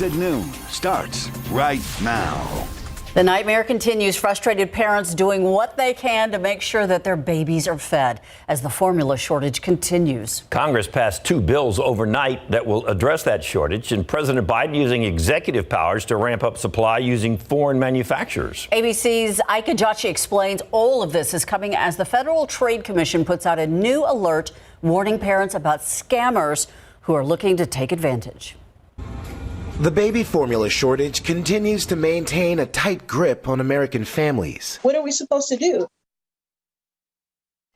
At noon starts right now. The nightmare continues. Frustrated parents doing what they can to make sure that their babies are fed as the formula shortage continues. Congress passed 2 bills overnight that will address that shortage, and President Biden using executive powers to ramp up supply using foreign manufacturers. ABC's Ike Ajachi explains all of this is coming as the Federal Trade Commission puts out a new alert warning parents about scammers who are looking to take advantage. The baby formula shortage continues to maintain a tight grip on American families. What are we supposed to do?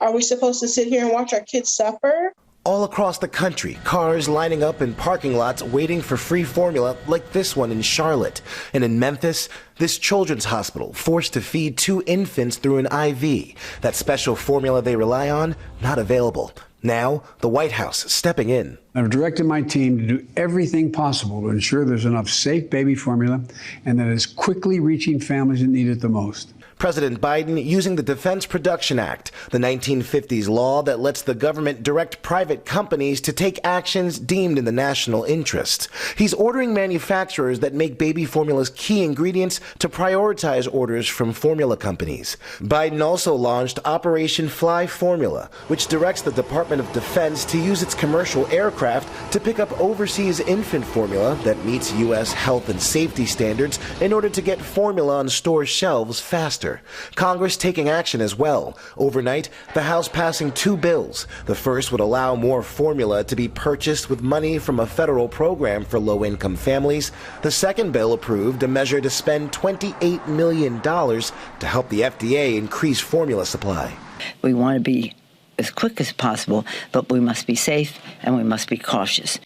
Are we supposed to sit here and watch our kids suffer? All across the country, cars lining up in parking lots waiting for free formula like this one in Charlotte. And in Memphis, this children's hospital forced to feed 2 infants through an IV. That special formula they rely on, not available. Now, the White House stepping in. I've directed my team to do everything possible to ensure there's enough safe baby formula and that it's quickly reaching families that need it the most. President Biden using the Defense Production Act, the 1950s law that lets the government direct private companies to take actions deemed in the national interest. He's ordering manufacturers that make baby formula's key ingredients to prioritize orders from formula companies. Biden also launched Operation Fly Formula, which directs the Department of Defense to use its commercial aircraft to pick up overseas infant formula that meets U.S. health and safety standards in order to get formula on store shelves faster. Congress taking action as well. Overnight, the House passing 2 bills. The first would allow more formula to be purchased with money from a federal program for low-income families. The second bill approved a measure to spend $28 million to help the FDA increase formula supply. We want to be as quick as possible, but we must be safe and we must be cautious.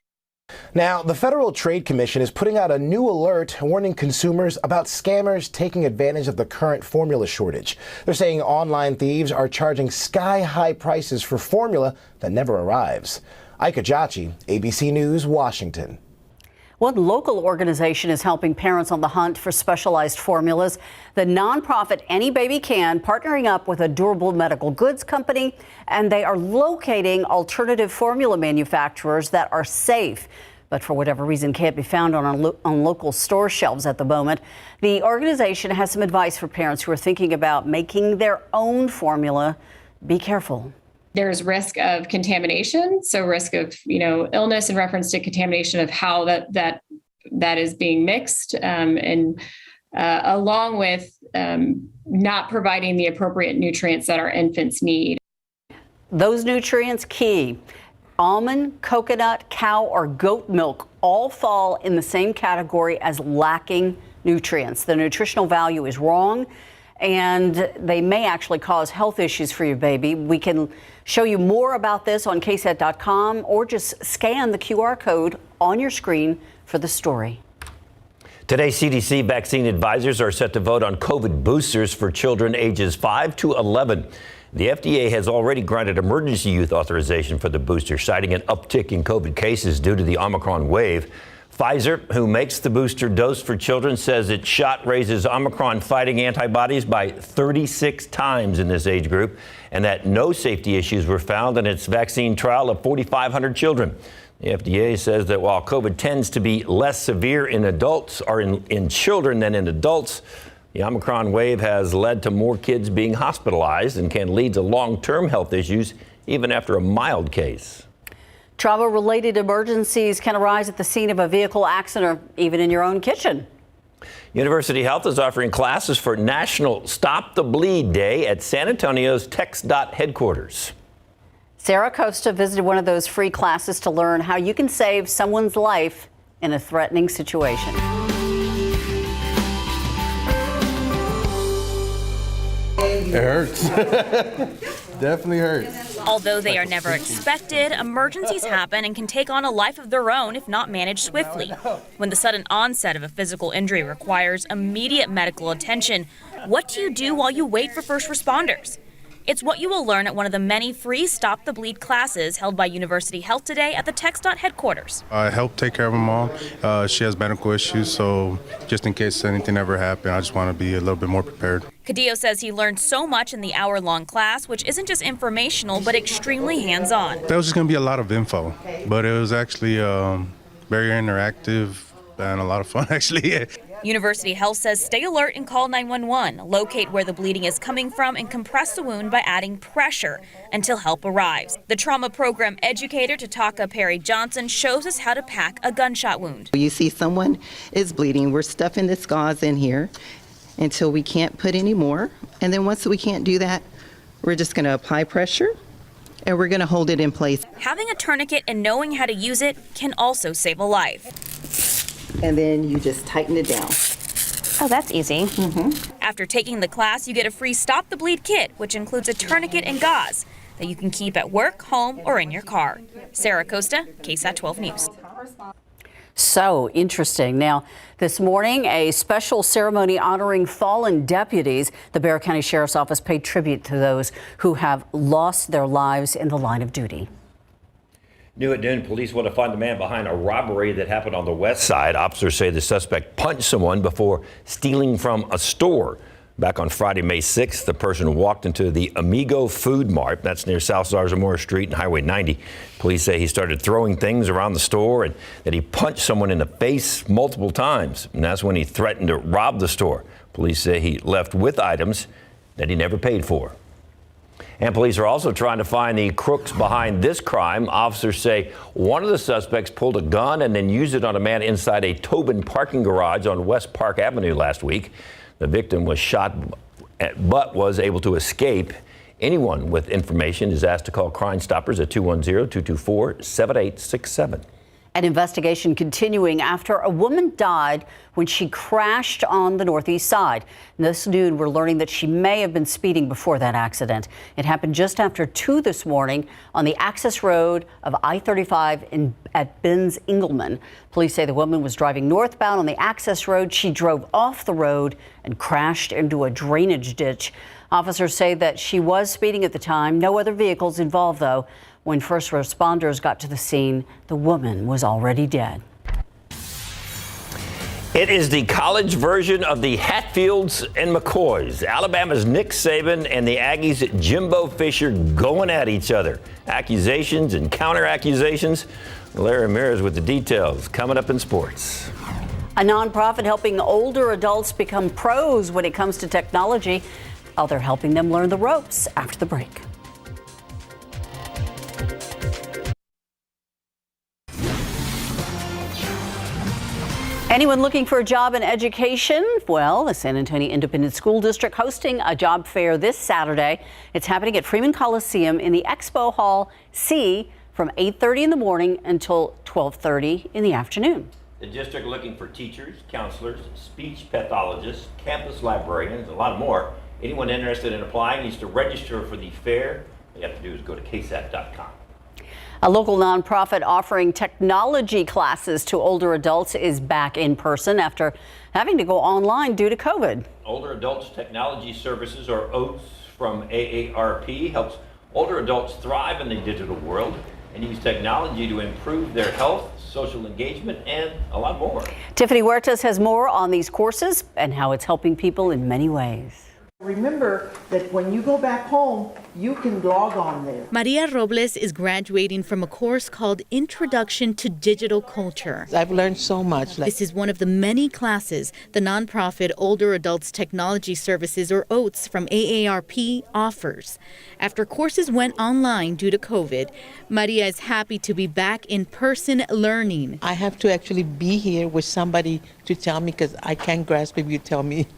Now, the Federal Trade Commission is putting out a new alert warning consumers about scammers taking advantage of the current formula shortage. They're saying online thieves are charging sky-high prices for formula that never arrives. Ike Ajachi, ABC News, Washington. One local organization is helping parents on the hunt for specialized formulas. The nonprofit Any Baby Can, partnering up with a durable medical goods company, and they are locating alternative formula manufacturers that are safe, but for whatever reason can't be found on local store shelves at the moment. The organization has some advice for parents who are thinking about making their own formula. Be careful. There's risk of contamination, so risk of illness in reference to contamination of how that is being mixed, and along with not providing the appropriate nutrients that our infants need. Those nutrients key. Almond, coconut, cow, or goat milk all fall in the same category as lacking nutrients. The nutritional value is wrong, and they may actually cause health issues for your baby. We can show you more about this on KSAT.com, or just scan the QR code on your screen for the story. Today, CDC vaccine advisors are set to vote on COVID boosters for children ages 5 to 11. The FDA has already granted emergency use authorization for the booster, citing an uptick in COVID cases due to the Omicron wave. Pfizer, who makes the booster dose for children, says its shot raises Omicron-fighting antibodies by 36 times in this age group, and that no safety issues were found in its vaccine trial of 4,500 children. The FDA says that while COVID tends to be less severe in adults or in children than in adults, the Omicron wave has led to more kids being hospitalized and can lead to long-term health issues even after a mild case. Trauma-related emergencies can arise at the scene of a vehicle accident or even in your own kitchen. University Health is offering classes for National Stop the Bleed Day at San Antonio's TxDOT headquarters. Sarah Costa visited one of those free classes to learn how you can save someone's life in a threatening situation. It hurts. Definitely hurts. Although they are never expected, emergencies happen and can take on a life of their own if not managed swiftly. When the sudden onset of a physical injury requires immediate medical attention, what do you do while you wait for first responders? It's what you will learn at one of the many free Stop the Bleed classes held by University Health today at the TxDOT headquarters. I help take care of my mom. She has medical issues, so just in case anything ever happened, I just want to be a little bit more prepared. Cadillo says he learned so much in the hour-long class, which isn't just informational, but extremely hands-on. That was just going to be a lot of info, but it was actually very interactive. and a lot of fun, actually. University Health says stay alert and call 911. Locate where the bleeding is coming from and compress the wound by adding pressure until help arrives. The trauma program educator Tataka Perry Johnson shows us how to pack a gunshot wound. You see someone is bleeding, we're stuffing this gauze in here until we can't put any more. And then once we can't do that, we're just going to apply pressure and we're going to hold it in place. Having a tourniquet and knowing how to use it can also save a life. And then you just tighten it down. Oh, that's easy. After taking the class, you get a free Stop the Bleed kit, which includes a tourniquet and gauze that you can keep at work, home, or in your car. Sarah Costa, KSAT 12 News. So interesting. Now, this morning, a special ceremony honoring fallen deputies. The Bexar County Sheriff's Office paid tribute to those who have lost their lives in the line of duty. New at noon, police want to find the man behind a robbery that happened on the west side. Officers say the suspect punched someone before stealing from a store. Back on Friday, May 6th, the person walked into the Amigo Food Mart. That's near South Zarzamora Street and Highway 90. Police say he started throwing things around the store and that he punched someone in the face multiple times. And that's when he threatened to rob the store. Police say he left with items that he never paid for. And police are also trying to find the crooks behind this crime. Officers say one of the suspects pulled a gun and then used it on a man inside a Tobin parking garage on West Park Avenue last week. The victim was shot but was able to escape. Anyone with information is asked to call Crime Stoppers at 210-224-7867. An investigation continuing after a woman died when she crashed on the northeast side. And this noon, we're learning that she may have been speeding before that accident. It happened just after 2 this morning on the access road of I-35 at Benz Engelman. Police say the woman was driving northbound on the access road. She drove off the road and crashed into a drainage ditch. Officers say that she was speeding at the time. No other vehicles involved, though. When first responders got to the scene, the woman was already dead. It is the college version of the Hatfields and McCoys. Alabama's Nick Saban and the Aggies' Jimbo Fisher going at each other. Accusations and counter-accusations. Larry Ramirez with the details coming up in sports. A nonprofit helping older adults become pros when it comes to technology. Oh, they're helping them learn the ropes after the break. Anyone looking for a job in education? Well, the San Antonio Independent School District hosting a job fair this Saturday. It's happening at Freeman Coliseum in the Expo Hall C from 8:30 in the morning until 12:30 in the afternoon. The district looking for teachers, counselors, speech pathologists, campus librarians, a lot more. Anyone interested in applying needs to register for the fair. All you have to do is go to KSAT.com. A local nonprofit offering technology classes to older adults is back in person after having to go online due to COVID. Older Adults Technology Services, or OATS, from AARP helps older adults thrive in the digital world and use technology to improve their health, social engagement, and a lot more. Tiffany Huertas has more on these courses and how it's helping people in many ways. Remember that when you go back home, you can log on there. Maria Robles is graduating from a course called Introduction to Digital Culture. I've learned so much. This is one of the many classes the nonprofit Older Adults Technology Services, or OATS, from AARP offers. After courses went online due to COVID, Maria is happy to be back in person learning. I have to actually be here with somebody to tell me, because I can't grasp if you tell me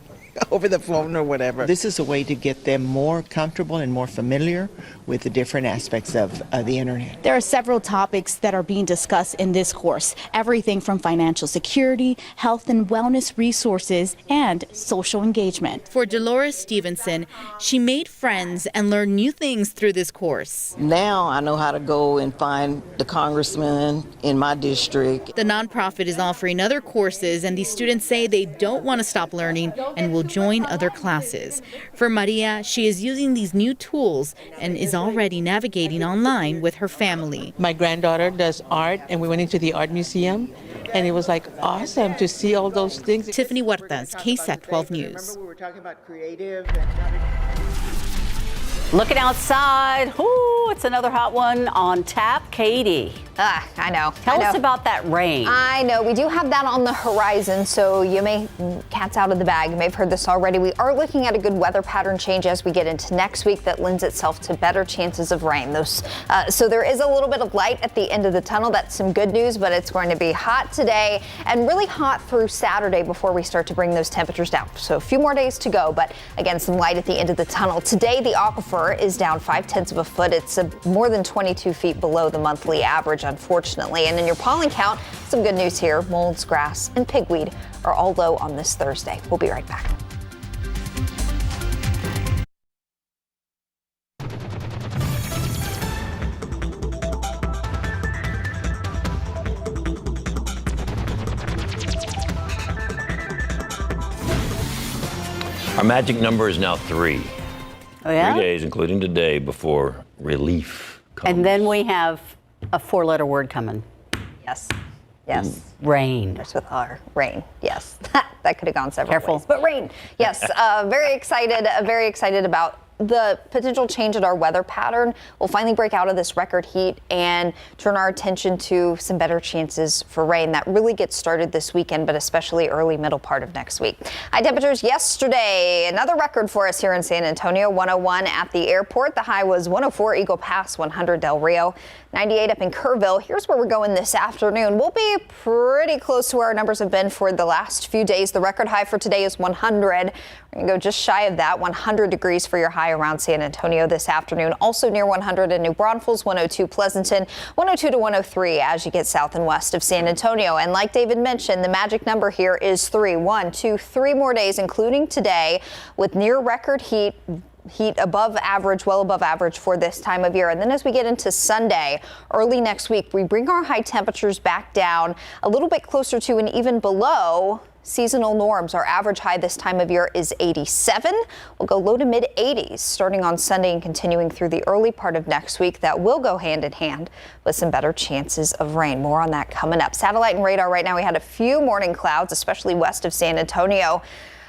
over the phone or whatever. This is a way to get them more comfortable and more familiar with the different aspects of the internet. There are several topics that are being discussed in this course. Everything from financial security, health and wellness resources, and social engagement. For Dolores Stevenson, she made friends and learned new things through this course. Now I know how to go and find the congressman in my district. The nonprofit is offering other courses, and these students say they don't want to stop learning and will join other classes. For Maria, she is using these new tools and is already navigating online with her family. My granddaughter does art, and we went into the art museum, and it was like awesome to see all those things. Tiffany Huertas, KSAT 12 News. We were talking about creative. Looking outside, it's another hot one on tap. Katie. I know. Tell us about that rain. I know. We do have that on the horizon, so you may, cat's out of the bag. You may have heard this already. We are looking at a good weather pattern change as we get into next week that lends itself to better chances of rain. So there is a little bit of light at the end of the tunnel. That's some good news, but it's going to be hot today and really hot through Saturday before we start to bring those temperatures down. So a few more days to go, but again, some light at the end of the tunnel. Today, the aquifer is down 0.5 of a foot. It's more than 22 feet below the monthly average, unfortunately. And in your pollen count, some good news here. Molds, grass, and pigweed are all low on this Thursday. We'll be right back. Our magic number is now 3. Oh, yeah? 3 days, including today, before relief comes. And then we have a 4-letter word coming. Yes. Yes. Rain. Starts with R. Rain. Yes. That could have gone several Careful. ways. But rain. Yes. Very excited about the potential change in our weather pattern. We'll finally break out of this record heat and turn our attention to some better chances for rain. That really gets started this weekend, but especially early middle part of next week. High temperatures yesterday, another record for us here in San Antonio, 101 at the airport. The high was 104 Eagle Pass, 100 Del Rio, 98 up in Kerrville. Here's where we're going this afternoon. We'll be pretty close to where our numbers have been for the last few days. The record high for today is 100. We're going to go just shy of that, 100 degrees for your high around San Antonio this afternoon. Also near 100 in New Braunfels, 102 Pleasanton, 102 to 103 as you get south and west of San Antonio. And like David mentioned, the magic number here is 3. 1, 2, 3 more days, including today, with near record heat above average, well above average for this time of year. And then as we get into Sunday, early next week, we bring our high temperatures back down a little bit closer to and even below seasonal norms. Our average high this time of year is 87. We'll go low to mid 80s starting on Sunday and continuing through the early part of next week. That will go hand in hand with some better chances of rain. More on that coming up. Satellite and radar right now. We had a few morning clouds, especially west of San Antonio.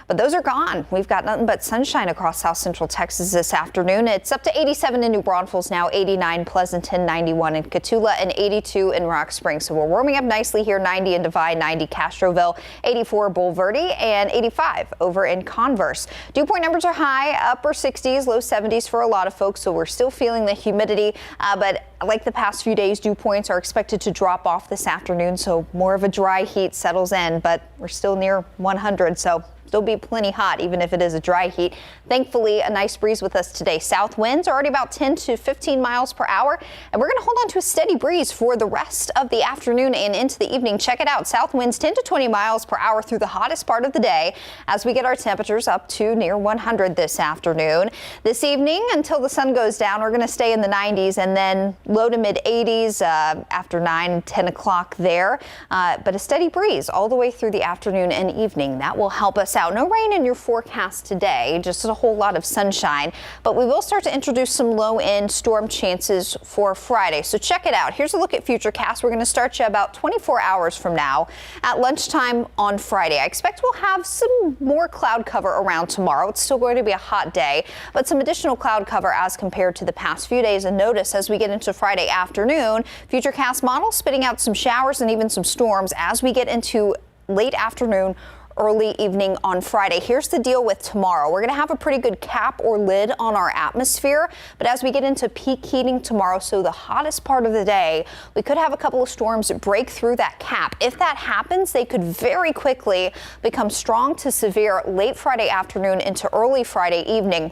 But those are gone. We've got nothing but sunshine across South Central Texas this afternoon. It's up to 87 in New Braunfels now, 89 Pleasanton, 91 in Cotulla, and 82 in Rock Springs. So we're warming up nicely here, 90 in Divide, 90 Castroville, 84 Bulverde, and 85 over in Converse. Dew point numbers are high, upper 60s, low 70s for a lot of folks, so we're still feeling the humidity. But like the past few days, dew points are expected to drop off this afternoon, so more of a dry heat settles in, but we're still near 100, so still be plenty hot, even if it is a dry heat. Thankfully, a nice breeze with us today. South winds are already about 10 to 15 miles per hour, and we're going to hold on to a steady breeze for the rest of the afternoon and into the evening. Check it out. South winds 10 to 20 miles per hour through the hottest part of the day as we get our temperatures up to near 100 this afternoon. This evening, until the sun goes down, we're going to stay in the 90s and then low to mid 80s after 9, 10 o'clock there. But a steady breeze all the way through the afternoon and evening. That will help us out. No rain in your forecast today, just a whole lot of sunshine, but we will start to introduce some low-end storm chances for Friday. So check it out. Here's a look at Futurecast. We're going to start you about 24 hours from now at lunchtime on Friday. I expect we'll have some more cloud cover around tomorrow. It's still going to be a hot day, but some additional cloud cover as compared to the past few days. And notice as we get into Friday afternoon, Futurecast model spitting out some showers and even some storms as we get into late afternoon, early evening on Friday. Here's the deal with tomorrow. We're going to have a pretty good cap or lid on our atmosphere, but as we get into peak heating tomorrow, so the hottest part of the day, we could have a couple of storms break through that cap. If that happens, they could very quickly become strong to severe late Friday afternoon into early Friday evening.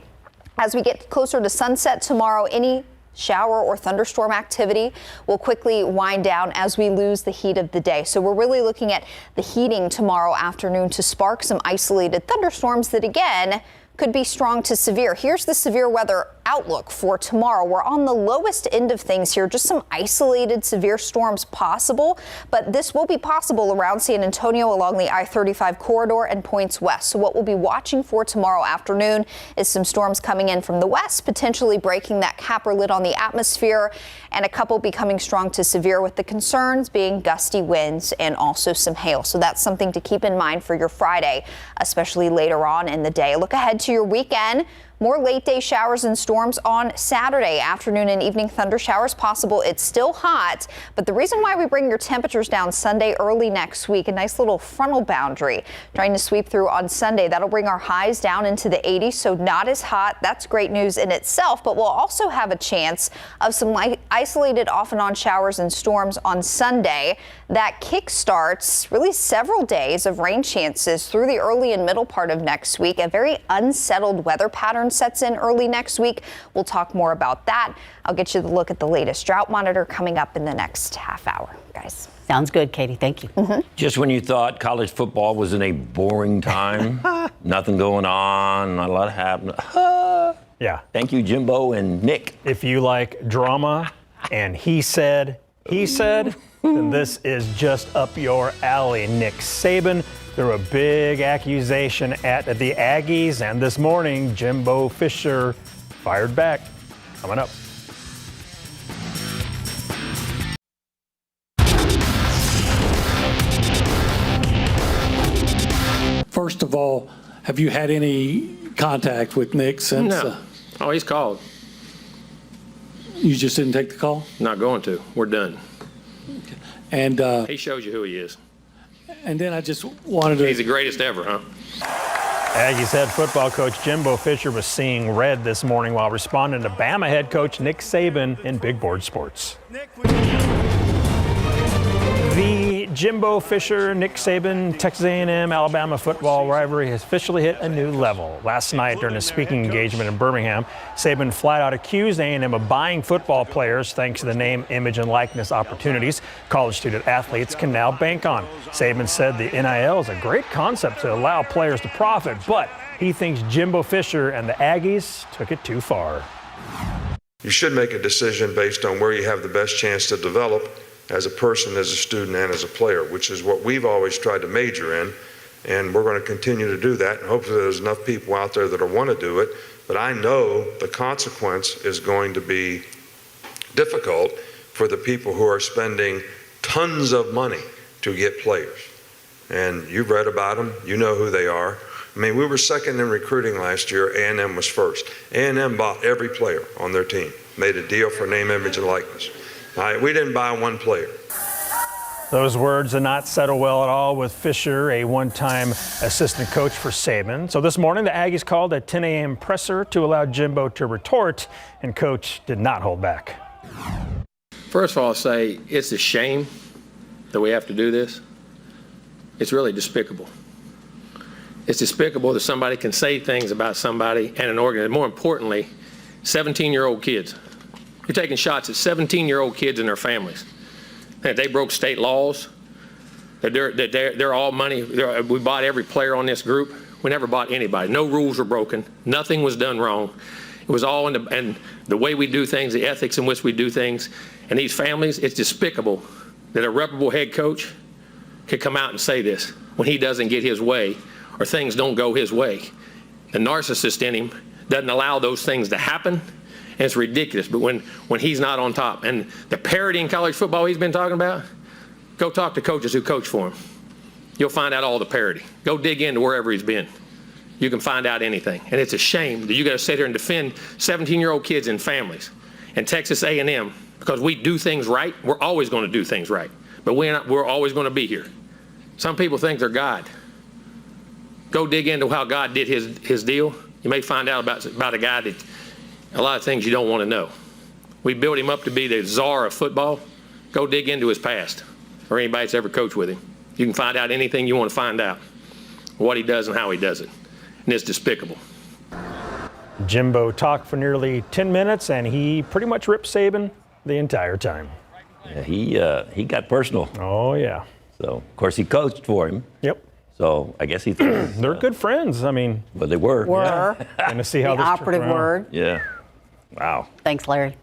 As we get closer to sunset tomorrow, any shower or thunderstorm activity will quickly wind down as we lose the heat of the day. So we're really looking at the heating tomorrow afternoon to spark some isolated thunderstorms that again could be strong to severe. Here's the severe weather outlook for tomorrow. We're on the lowest end of things here, just some isolated severe storms possible, but this will be possible around San Antonio along the I-35 corridor and points west. So what we'll be watching for tomorrow afternoon is some storms coming in from the west, potentially breaking that cap or lid on the atmosphere, and a couple becoming strong to severe, with the concerns being gusty winds and also some hail. So that's something to keep in mind for your Friday, especially later on in the day. Look ahead to your weekend. More late day showers and storms on Saturday. Afternoon and evening thunder showers possible. It's still hot, but the reason why we bring your temperatures down Sunday early next week, a nice little frontal boundary trying to sweep through on Sunday. That'll bring our highs down into the 80s, so not as hot. That's great news in itself, but we'll also have a chance of some isolated off and on showers and storms on Sunday. That kickstarts really several days of rain chances through the early and middle part of next week. A very unsettled weather pattern sets in early next week. We'll talk more about that. I'll get you the look at the latest drought monitor coming up in the next half hour, guys. Sounds good, Katie. Thank you. Just when you thought college football was in a boring time, nothing going on, not a lot happening. Yeah. Thank you, Jimbo and Nick. If you like drama and he said, then this is just up your alley. Nick Saban threw a big accusation at the Aggies, and this morning, Jimbo Fisher fired back. Coming up. First of all, have you had any contact with Nick since? No. Oh, he's called. You just didn't take the call? Not going to. We're done. And he shows you who he is. And then I just wanted to. He's the greatest ever, huh? Aggies head football coach Jimbo Fisher was seeing red this morning while responding to Bama head coach Nick Saban in Big Board Sports. The Jimbo Fisher, Nick Saban, Texas A&M, Alabama football rivalry has officially hit a new level. Last night during a speaking engagement in Birmingham, Saban flat out accused A&M of buying football players thanks to the name, image, and likeness opportunities college student athletes can now bank on. Saban said the NIL is a great concept to allow players to profit, but he thinks Jimbo Fisher and the Aggies took it too far. You should make a decision based on where you have the best chance to develop as a person, as a student, and as a player, which is what we've always tried to major in, and we're going to continue to do that. And hopefully there's enough people out there that want to do it, but I know the consequence is going to be difficult for the people who are spending tons of money to get players. And you've read about them, you know who they are. I mean, we were second in recruiting last year, A&M was first. A&M bought every player on their team, made a deal for name, image, and likeness. We didn't buy one player. Those words did not settle well at all with Fisher, a one-time assistant coach for Saban. So this morning, the Aggies called a 10 a.m. presser to allow Jimbo to retort, and Coach did not hold back. First of all, I'll say it's a shame that we have to do this. It's really despicable. It's despicable that somebody can say things about somebody and an organization. More importantly, 17-year-old kids. You're taking shots at 17-year-old kids and their families. That they broke state laws, that they're all money. We bought every player on this group. We never bought anybody. No rules were broken. Nothing was done wrong. It was all in the way we do things, the ethics in which we do things. And these families, it's despicable that a reputable head coach could come out and say this when he doesn't get his way or things don't go his way. The narcissist in him doesn't allow those things to happen. And it's ridiculous, but when he's not on top, and the parity in college football he's been talking about, go talk to coaches who coach for him. You'll find out all the parity. Go dig into wherever he's been. You can find out anything. And it's a shame that you got to sit here and defend 17-year-old kids and families and Texas A&M because we do things right. We're always going to do things right, but we're always going to be here. Some people think they're God. Go dig into how God did his deal. You may find out about a guy that a lot of things you don't want to know. We built him up to be the czar of football. Go dig into his past or anybody that's ever coached with him. You can find out anything you want to find out, what he does and how he does it. And it's despicable. Jimbo talked for nearly 10 minutes, and he pretty much ripped Saban the entire time. Yeah, he got personal. Oh, yeah. So, of course, he coached for him. Yep. So I guess he thought they're good friends. I mean, well, they were. Yeah. And to see how the this operative word. Yeah. Wow. Thanks, Larry.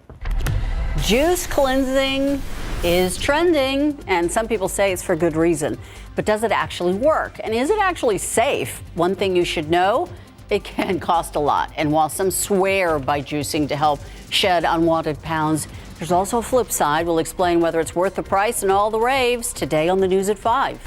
Juice cleansing is trending, and some people say it's for good reason. But does it actually work? And is it actually safe? One thing you should know, it can cost a lot. And while some swear by juicing to help shed unwanted pounds, there's also a flip side. We'll explain whether it's worth the price and all the raves today on the News at 5.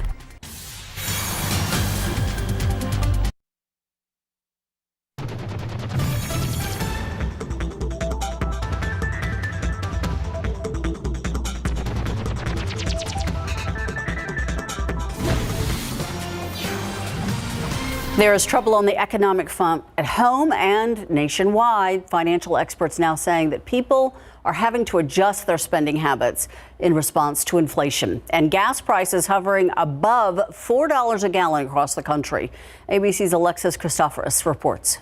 There is trouble on the economic front at home and nationwide. Financial experts now saying that people are having to adjust their spending habits in response to inflation and gas prices hovering above $4 a gallon across the country. ABC's Alexis Christoforous reports.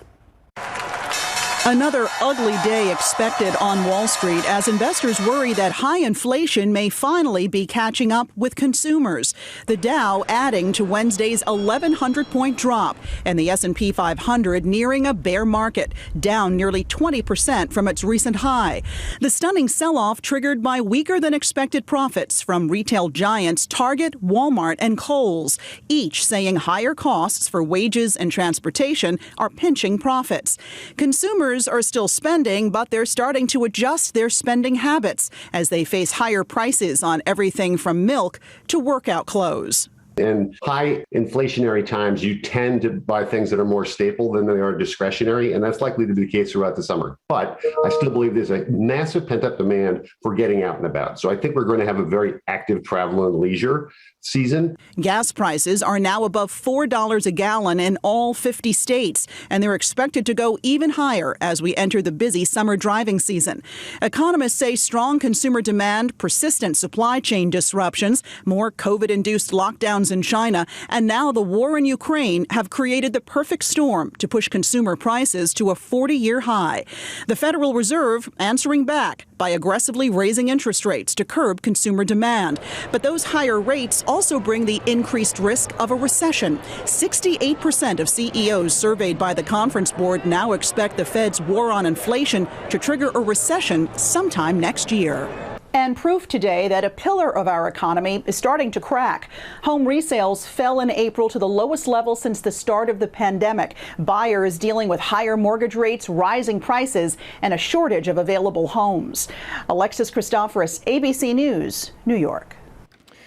Another ugly day expected on Wall Street as investors worry that high inflation may finally be catching up with consumers. The Dow adding to Wednesday's 1,100-point drop and the S&P 500 nearing a bear market, down nearly 20% from its recent high. The stunning sell-off triggered by weaker than expected profits from retail giants Target, Walmart, and Kohl's, each saying higher costs for wages and transportation are pinching profits. Consumers are still spending, but they're starting to adjust their spending habits as they face higher prices on everything from milk to workout clothes. In high inflationary times, you tend to buy things that are more staple than they are discretionary, and that's likely to be the case throughout the summer. But I still believe there's a massive pent-up demand for getting out and about. So I think we're going to have a very active travel and leisure season. Gas prices are now above $4 a gallon in all 50 states, and they're expected to go even higher as we enter the busy summer driving season. Economists say strong consumer demand, persistent supply chain disruptions, more COVID-induced lockdowns in China, and now the war in Ukraine have created the perfect storm to push consumer prices to a 40-year high. The Federal Reserve answering back by aggressively raising interest rates to curb consumer demand. But those higher rates also bring the increased risk of a recession. 68% of CEOs surveyed by the Conference Board now expect the Fed's war on inflation to trigger a recession sometime next year. And proof today that a pillar of our economy is starting to crack. Home resales fell in April to the lowest level since the start of the pandemic. Buyers dealing with higher mortgage rates, rising prices, and a shortage of available homes. Alexis Christoforous, ABC News, New York.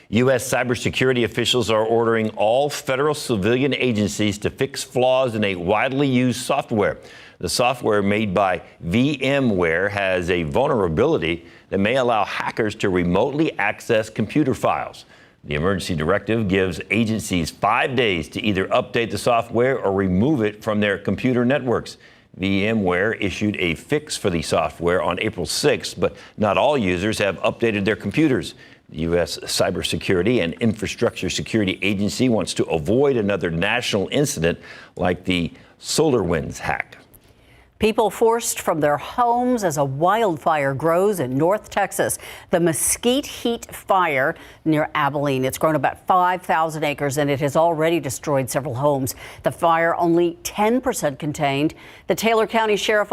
U.S. cybersecurity officials are ordering all federal civilian agencies to fix flaws in a widely used software. The software made by VMware has a vulnerability that may allow hackers to remotely access computer files. The emergency directive gives agencies 5 days to either update the software or remove it from their computer networks. VMware issued a fix for the software on April 6th, but not all users have updated their computers. The U.S. Cybersecurity and Infrastructure Security Agency wants to avoid another national incident like the SolarWinds hack. People forced from their homes as a wildfire grows in North Texas. The Mesquite Heat Fire near Abilene. It's grown about 5,000 acres and it has already destroyed several homes. The fire only 10% contained. The Taylor County Sheriff's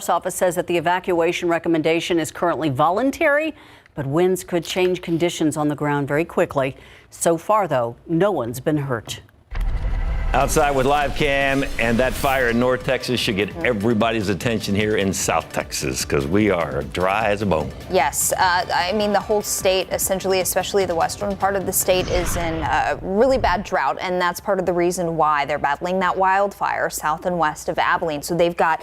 Office says that the evacuation recommendation is currently voluntary, but winds could change conditions on the ground very quickly. So far, though, no one's been hurt. Outside with live cam, and that fire in North Texas should get everybody's attention here in South Texas because we are dry as a bone. Yes, I mean the whole state, essentially, especially the western part of the state, is in a really bad drought, and that's part of the reason why they're battling that wildfire south and west of Abilene. So they've got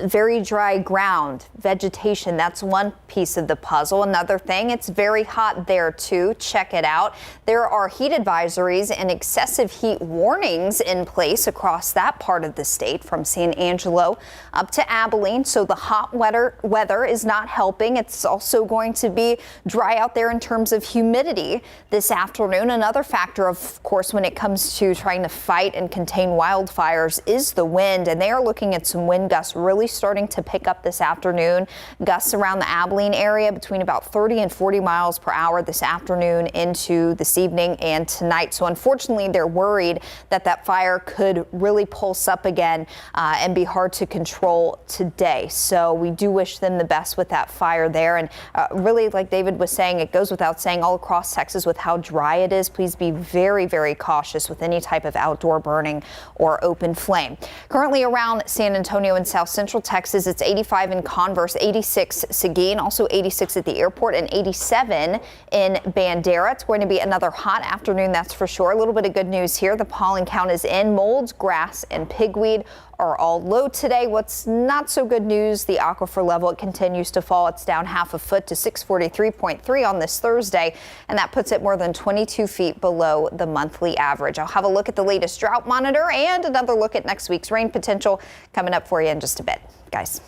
very dry ground, vegetation. That's one piece of the puzzle. Another thing, it's very hot there too. Check it out. There are heat advisories and excessive heat warnings in place across that part of the state from San Angelo up to Abilene. So the hot weather is not helping. It's also going to be dry out there in terms of humidity this afternoon. Another factor, of course, when it comes to trying to fight and contain wildfires is the wind, and they are looking at some wind gusts really starting to pick up this afternoon. Gusts around the Abilene area between about 30 and 40 miles per hour this afternoon into this evening and tonight. So unfortunately, they're worried that that fire could really pulse up again and be hard to control today. So we do wish them the best with that fire there. And really, like David was saying, it goes without saying all across Texas with how dry it is. Please be very, very cautious with any type of outdoor burning or open flame. Currently around San Antonio and South Central Texas, it's 85 in Converse, 86 Seguin, also 86 at the airport, and 87 in Bandera. It's going to be another hot afternoon, that's for sure. A little bit of good news here. The pollen count is in. Molds, grass, and pigweed are all low today. What's not so good news, the aquifer level, it continues to fall. It's down half a foot to 643.3 on this Thursday, and that puts it more than 22 feet below the monthly average. I'll have a look at the latest drought monitor and another look at next week's rain potential coming up for you in just a bit, guys.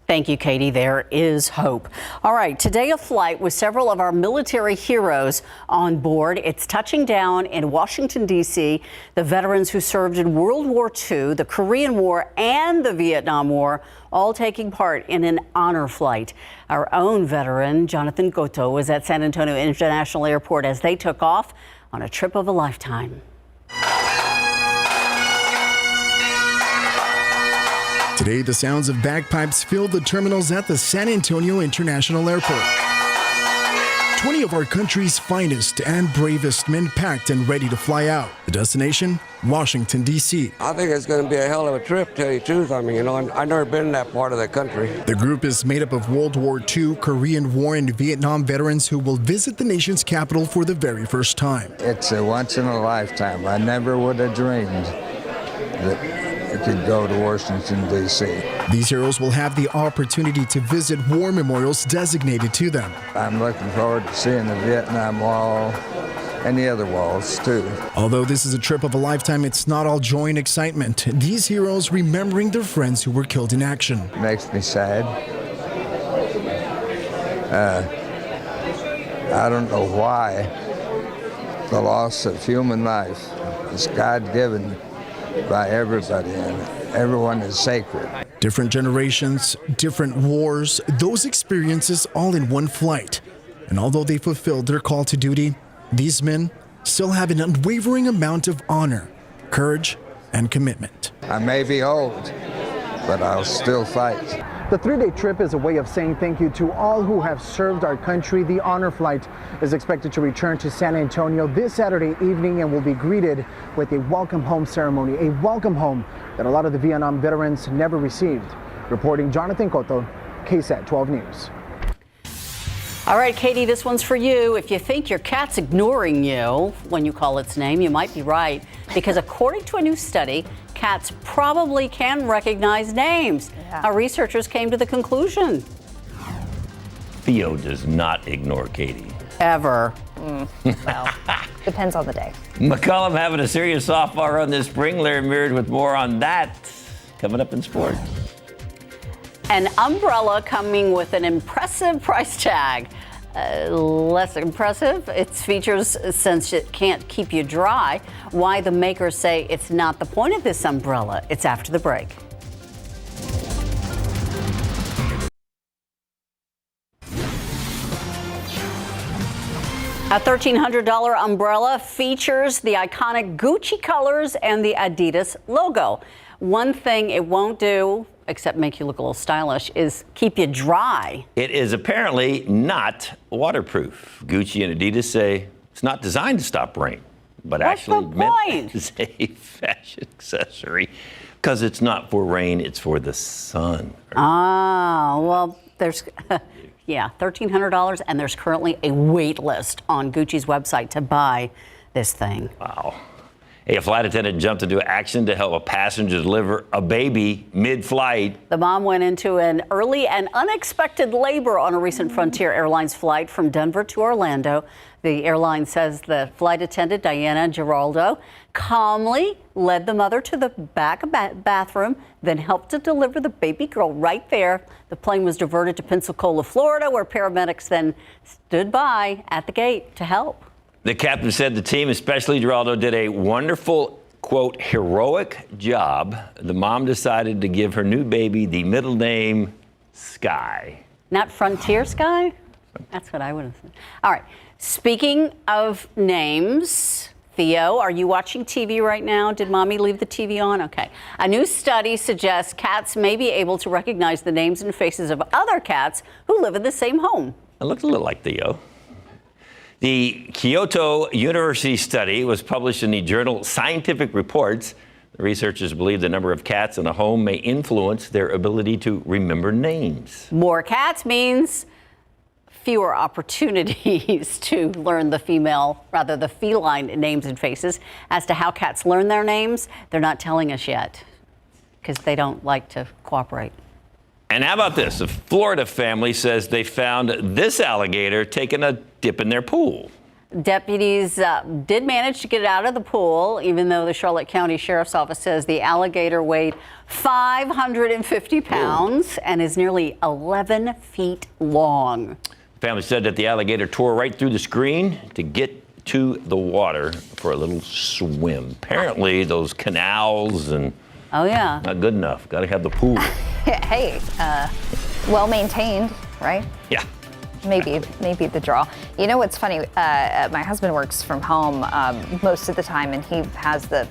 Thank you, Katie. There is hope. All right, today a flight with several of our military heroes on board. It's touching down in Washington, D.C. The veterans who served in World War II, the Korean War, and the Vietnam War, all taking part in an honor flight. Our own veteran, Jonathan Cotto, was at San Antonio International Airport as they took off on a trip of a lifetime. Today, the sounds of bagpipes filled the terminals at the San Antonio International Airport. 20 of our country's finest and bravest men packed and ready to fly out. The destination, Washington, D.C. I think it's going to be a hell of a trip, to tell you the truth. I mean, I've never been in that part of the country. The group is made up of World War II, Korean War, and Vietnam veterans who will visit the nation's capital for the very first time. It's a once in a lifetime. I never would have dreamed that I could go to Washington, D.C. These heroes will have the opportunity to visit war memorials designated to them. I'm looking forward to seeing the Vietnam Wall and the other walls, too. Although this is a trip of a lifetime, it's not all joy and excitement. These heroes remembering their friends who were killed in action. It makes me sad. I don't know why the loss of human life is God-given by everybody, and everyone is sacred. Different generations, different wars, those experiences all in one flight. And although they fulfilled their call to duty, these men still have an unwavering amount of honor, courage, and commitment. I may be old, but I'll still fight. The three-day trip is a way of saying thank you to all who have served our country. The honor flight is expected to return to San Antonio this Saturday evening and will be greeted with a welcome home ceremony, a welcome home that a lot of the Vietnam veterans never received. Reporting, Jonathan Cotto, KSAT 12 News. All right, Katie, this one's for you. If you think your cat's ignoring you when you call its name, you might be right, because according to a new study, cats probably can recognize names. Yeah. Our researchers came to the conclusion. Theo does not ignore Katie. Ever. Well, depends on the day. McCollum having a serious softball run this spring. Larry Meard with more on that coming up in sports. An umbrella coming with an impressive price tag. Less impressive, its features since it can't keep you dry. Why the makers say it's not the point of this umbrella. It's after the break. A $1,300 umbrella features the iconic Gucci colors and the Adidas logo. One thing it won't do, except make you look a little stylish, is keep you dry. It is apparently not waterproof. Gucci and Adidas say it's not designed to stop rain, but What's actually the meant point? as a fashion accessory because it's not for rain, it's for the sun. Ah, well, there's, yeah, $1,300, and there's currently a wait list on Gucci's website to buy this thing. Wow. A flight attendant jumped into action to help a passenger deliver a baby mid-flight. The mom went into an early and unexpected labor on a recent Frontier Airlines flight from Denver to Orlando. The airline says the flight attendant, Diana Giraldo, calmly led the mother to the back bathroom, then helped to deliver the baby girl right there. The plane was diverted to Pensacola, Florida, where paramedics then stood by at the gate to help. The captain said the team, especially Giraldo, did a wonderful, quote, heroic job. The mom decided to give her new baby the middle name Sky. Not Frontier Sky? That's what I would have said. All right. Speaking of names, Theo, are you watching TV right now? Did mommy leave the TV on? Okay. A new study suggests cats may be able to recognize the names and faces of other cats who live in the same home. It looks a little like Theo. The Kyoto University study was published in the journal Scientific Reports. The researchers believe the number of cats in a home may influence their ability to remember names. More cats means fewer opportunities to learn the feline names and faces. As to how cats learn their names, they're not telling us yet. because they don't like to cooperate. And how about this? A Florida family says they found this alligator taking a dip in their pool. Deputies did manage to get it out of the pool, even though the Charlotte County Sheriff's Office says the alligator weighed 550 pounds and is nearly 11 feet long. The family said that the alligator tore right through the screen to get to the water for a little swim. Apparently, those canals and oh yeah, not good enough. Got to have the pool. Hey, well maintained, right? Yeah. Maybe the draw. You know what's funny? My husband works from home most of the time, and he has the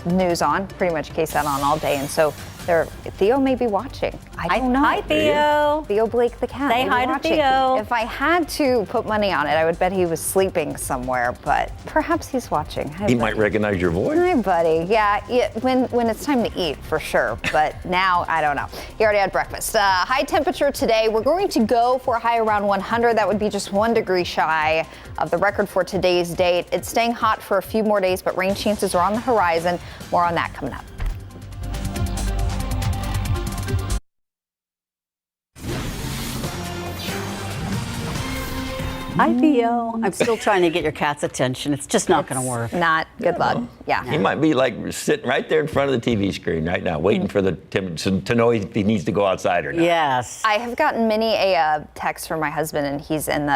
news on, pretty much KSAT on all day, and so Theo may be watching. I don't know. Hi, Theo. Theo Blake the cat. Say hi to Theo. If I had to put money on it, I would bet he was sleeping somewhere, but perhaps he's watching. Hi, He buddy. might recognize your voice. Hi, buddy. Yeah, when it's time to eat, for sure. But now, I don't know. He already had breakfast. High temperature today. We're going to go for a high around 100. That would be just 1 degree shy of the record for today's date. It's staying hot for a few more days, but rain chances are on the horizon. More on that coming up. Hi, Theo. I'm still trying to get your cat's attention. It's just not going to work. Not good luck. Yeah. He might be like sitting right there in front of the TV screen right now, waiting for to know if he needs to go outside or not. Yes. I have gotten many a text from my husband, and he's in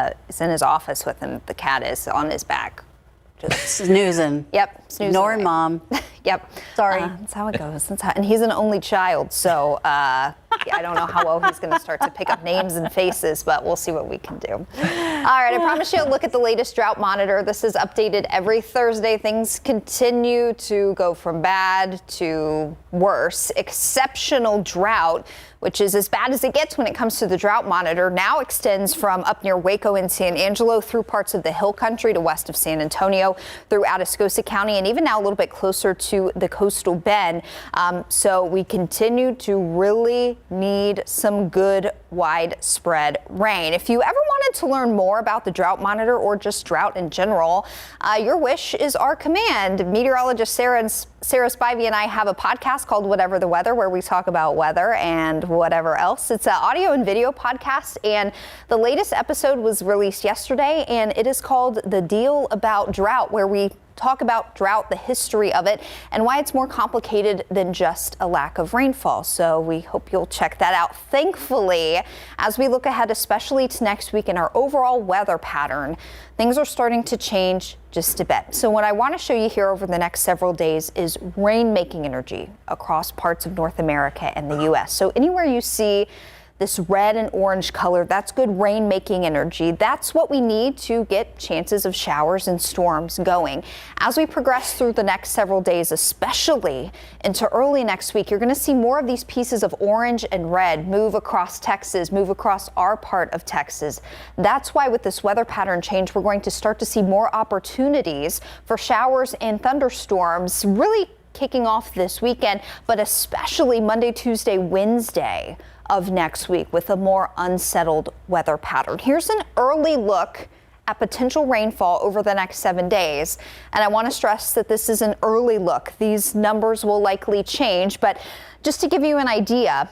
his office with him. The cat is on his back. Just snoozing. Yep. Snoozing. Ignoring mom. Yep. Sorry. That's how it goes. And he's an only child, so I don't know how well he's going to start to pick up names and faces, but we'll see what we can do. All right, I promise you a look at the latest drought monitor. This is updated every Thursday. Things continue to go from bad to worse. Exceptional drought, which is as bad as it gets when it comes to the drought monitor, now extends from up near Waco and San Angelo through parts of the hill country to west of San Antonio, through Atascosa County, and even now a little bit closer to the coastal bend. So we continue to really need some good widespread rain. If you ever wanted to learn more about the drought monitor or just drought in general, your wish is our command. Meteorologist Sarah Spivey and I have a podcast called Whatever the Weather, where we talk about weather and whatever else. It's an audio and video podcast, and the latest episode was released yesterday, and it is called The Deal About Drought, where we talk about drought, the history of it, and why it's more complicated than just a lack of rainfall. So we hope you'll check that out. Thankfully, as we look ahead, especially to next week in our overall weather pattern, things are starting to change just a bit. So what I want to show you here over the next several days is rain-making energy across parts of North America and the U.S. So anywhere you see this red and orange color, that's good rain-making energy. That's what we need to get chances of showers and storms going. As we progress through the next several days, especially into early next week, you're going to see more of these pieces of orange and red move across Texas, move across our part of Texas. That's why with this weather pattern change, we're going to start to see more opportunities for showers and thunderstorms really kicking off this weekend, but especially Monday, Tuesday, Wednesday of next week with a more unsettled weather pattern. Here's an early look at potential rainfall over the next 7 days. And I want to stress that this is an early look. These numbers will likely change, but just to give you an idea,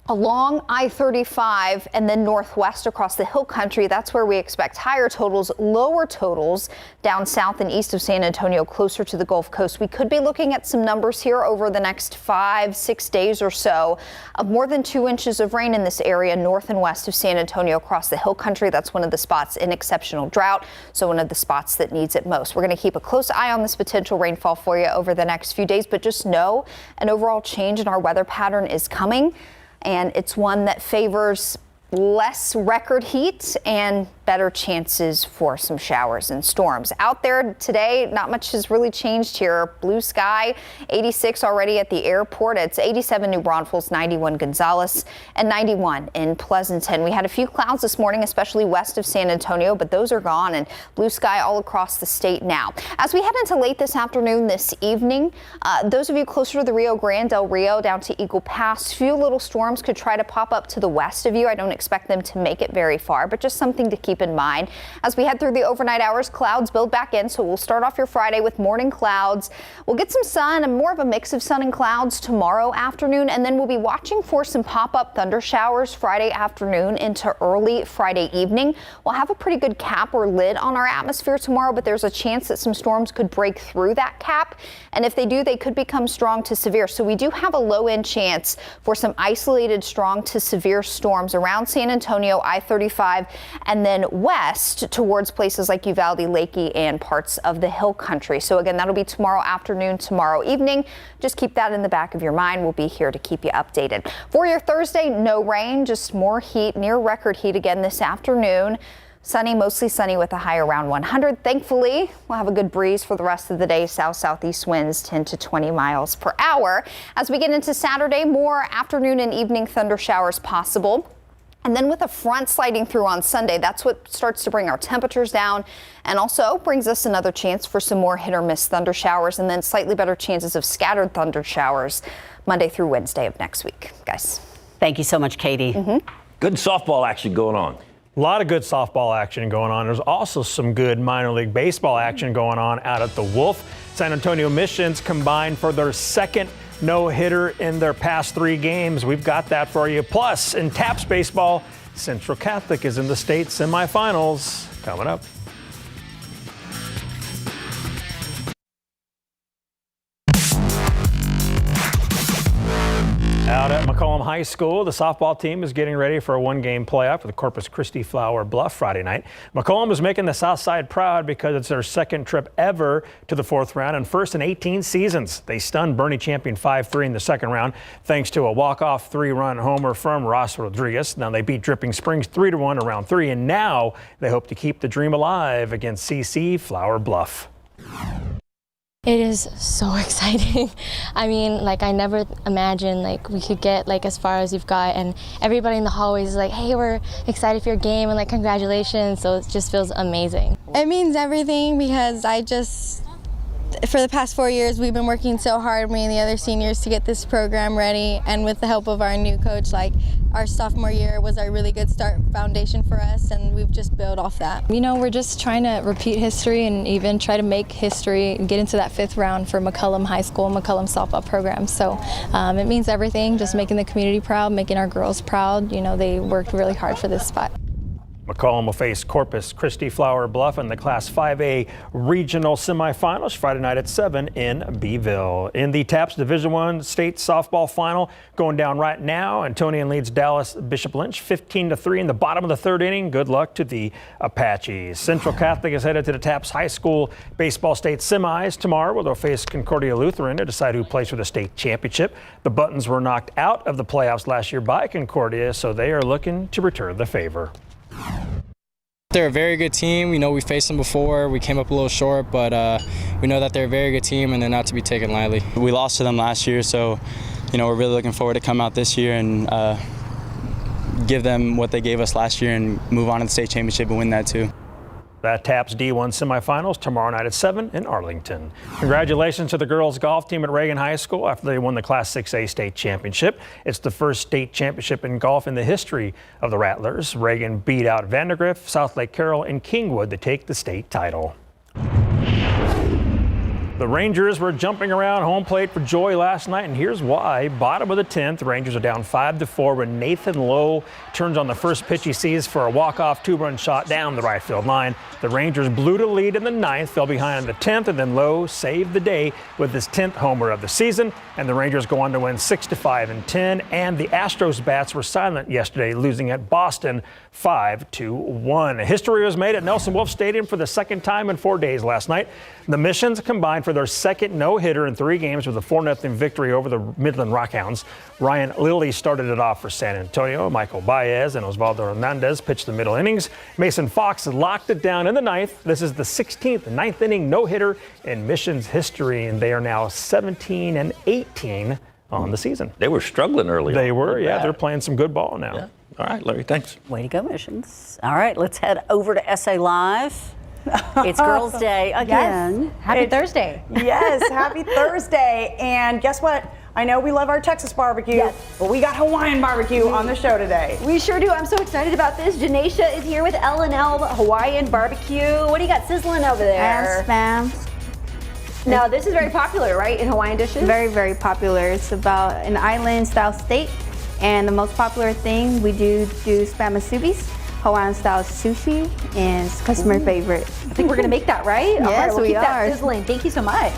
along I-35 and then northwest across the hill country, that's where we expect higher totals, lower totals down south and east of San Antonio, closer to the Gulf Coast. We could be looking at some numbers here over the next 5-6 days or so of more than 2 inches of rain in this area north and west of San Antonio across the hill country. That's one of the spots in exceptional drought, so one of the spots that needs it most. We're going to keep a close eye on this potential rainfall for you over the next few days, but just know an overall change in our weather pattern is coming. And it's one that favors less record heat and better chances for some showers and storms. Out there today, not much has really changed here. Blue sky, 86 already at the airport. It's 87 New Braunfels, 91 Gonzales, and 91 in Pleasanton. We had a few clouds this morning, especially west of San Antonio, but those are gone, and blue sky all across the state now. As we head into late this afternoon, this evening, those of you closer to the Rio Grande, Del Rio, down to Eagle Pass, few little storms could try to pop up to the west of you. I don't expect them to make it very far, but just something to keep keep in mind. As we head through the overnight hours, clouds build back in, so we'll start off your Friday with morning clouds. We'll get some sun and more of a mix of sun and clouds tomorrow afternoon, and then we'll be watching for some pop-up thunder showers Friday afternoon into early Friday evening. We'll have a pretty good cap or lid on our atmosphere tomorrow, but there's a chance that some storms could break through that cap, and if they do, they could become strong to severe. So we do have a low-end chance for some isolated strong to severe storms around San Antonio, I-35, and then west towards places like Uvalde, Lakey, and parts of the Hill Country. So again, that'll be tomorrow afternoon, tomorrow evening. Just keep that in the back of your mind. We'll be here to keep you updated. For your Thursday, no rain, just more heat, near record heat again this afternoon. Sunny, mostly sunny with a high around 100. Thankfully, we'll have a good breeze for the rest of the day. South-southeast winds 10 to 20 miles per hour. As we get into Saturday, more afternoon and evening thunder showers possible. And then with a front sliding through on Sunday, that's what starts to bring our temperatures down and also brings us another chance for some more hit or miss thunder showers and then slightly better chances of scattered thunder showers Monday through Wednesday of next week. Guys. Thank you so much, Katie. Good softball action going on. A lot of good softball action going on. There's also some good minor league baseball action going on out at the Wolf. San Antonio Missions combined for their second no-hitter in their past 3 games. We've got that for you. Plus, in TAPS baseball, Central Catholic is in the state semifinals. Coming up. Out at McCollum High School, the softball team is getting ready for a 1-game playoff for the Corpus Christi Flower Bluff Friday night. McCollum is making the South Side proud because it's their second trip ever to the 4th round and first in 18 seasons. They stunned Bernie Champion 5-3 in the second round thanks to a walk-off 3-run homer from Ross Rodriguez. Now they beat Dripping Springs 3-1 in round 3, and now they hope to keep the dream alive against CC Flower Bluff. It is so exciting. I mean, like, I never imagined, like, we could get, like, as far as we've got, and everybody in the hallways is like, hey, we're excited for your game, and, like, congratulations, so it just feels amazing. It means everything because for the past 4 years, we've been working so hard, me and the other seniors, to get this program ready, and with the help of our new coach, like, our sophomore year was a really good foundation for us, and we've just built off that. You know, we're just trying to repeat history and even try to make history and get into that 5th round for McCollum High School, McCollum softball program. So it means everything, just making the community proud, making our girls proud. You know, they worked really hard for this spot. McCollum will face Corpus Christi Flower Bluff in the Class 5A regional semifinals Friday night at 7 in Beeville. In the TAPS Division I state softball final going down right now, Antonian leads Dallas Bishop Lynch 15-3 in the bottom of the 3rd inning. Good luck to the Apaches. Central Catholic is headed to the TAPS High School baseball state semis tomorrow, where they'll face Concordia Lutheran to decide who plays for the state championship. The Buttons were knocked out of the playoffs last year by Concordia, so they are looking to return the favor. They're a very good team. You know, we faced them before. We came up a little short, but we know that they're a very good team and they're not to be taken lightly. We lost to them last year, so, you know, we're really looking forward to come out this year and give them what they gave us last year and move on to the state championship and win that too. That TAPS D1 semifinals tomorrow night at 7 in Arlington. Congratulations to the girls golf team at Reagan High School after they won the Class 6A state championship. It's the first state championship in golf in the history of the Rattlers. Reagan beat out Vandergrift, South Lake Carroll, and Kingwood to take the state title. The Rangers were jumping around home plate for joy last night, and here's why. Bottom of the 10th, Rangers are down 5-4 when Nathan Lowe turns on the first pitch he sees for a walk-off 2-run shot down the right field line. The Rangers blew to lead in the 9th, fell behind in the 10th, and then Lowe saved the day with his 10th homer of the season. And the Rangers go on to win 6-5 in 10. And the Astros bats were silent yesterday, losing at Boston 5-1. History was made at Nelson Wolff Stadium for the second time in 4 days last night. The Missions combined for their second no-hitter in 3 games with a 4-0 victory over the Midland Rockhounds. Ryan Lilly started it off for San Antonio. Michael Baez and Osvaldo Hernandez pitched the middle innings. Mason Fox locked it down in the 9th. This is the 16th 9th inning no-hitter in Missions history, and they are now 17-18 on the season. They were struggling earlier. They were, yeah. They're playing some good ball now. Yeah. All right, Larry, thanks. Way to go, Missions. All right, let's head over to SA Live. It's Girls' Day again. Yes. Happy Thursday. Yes, happy Thursday. And guess what? I know we love our Texas barbecue, but we got Hawaiian barbecue on the show today. We sure do. I'm so excited about this. Janesha is here with L&L Hawaiian barbecue. What do you got sizzling over there? And spam. Now, this is very popular, right, in Hawaiian dishes? Very, very popular. It's about an island-style steak, and the most popular thing we do spam musubis, Hawaiian-style sushi, and it's customer favorite. I think we're gonna make that, right? Yes, All right, we'll we keep are. that sizzling. Thank you so much.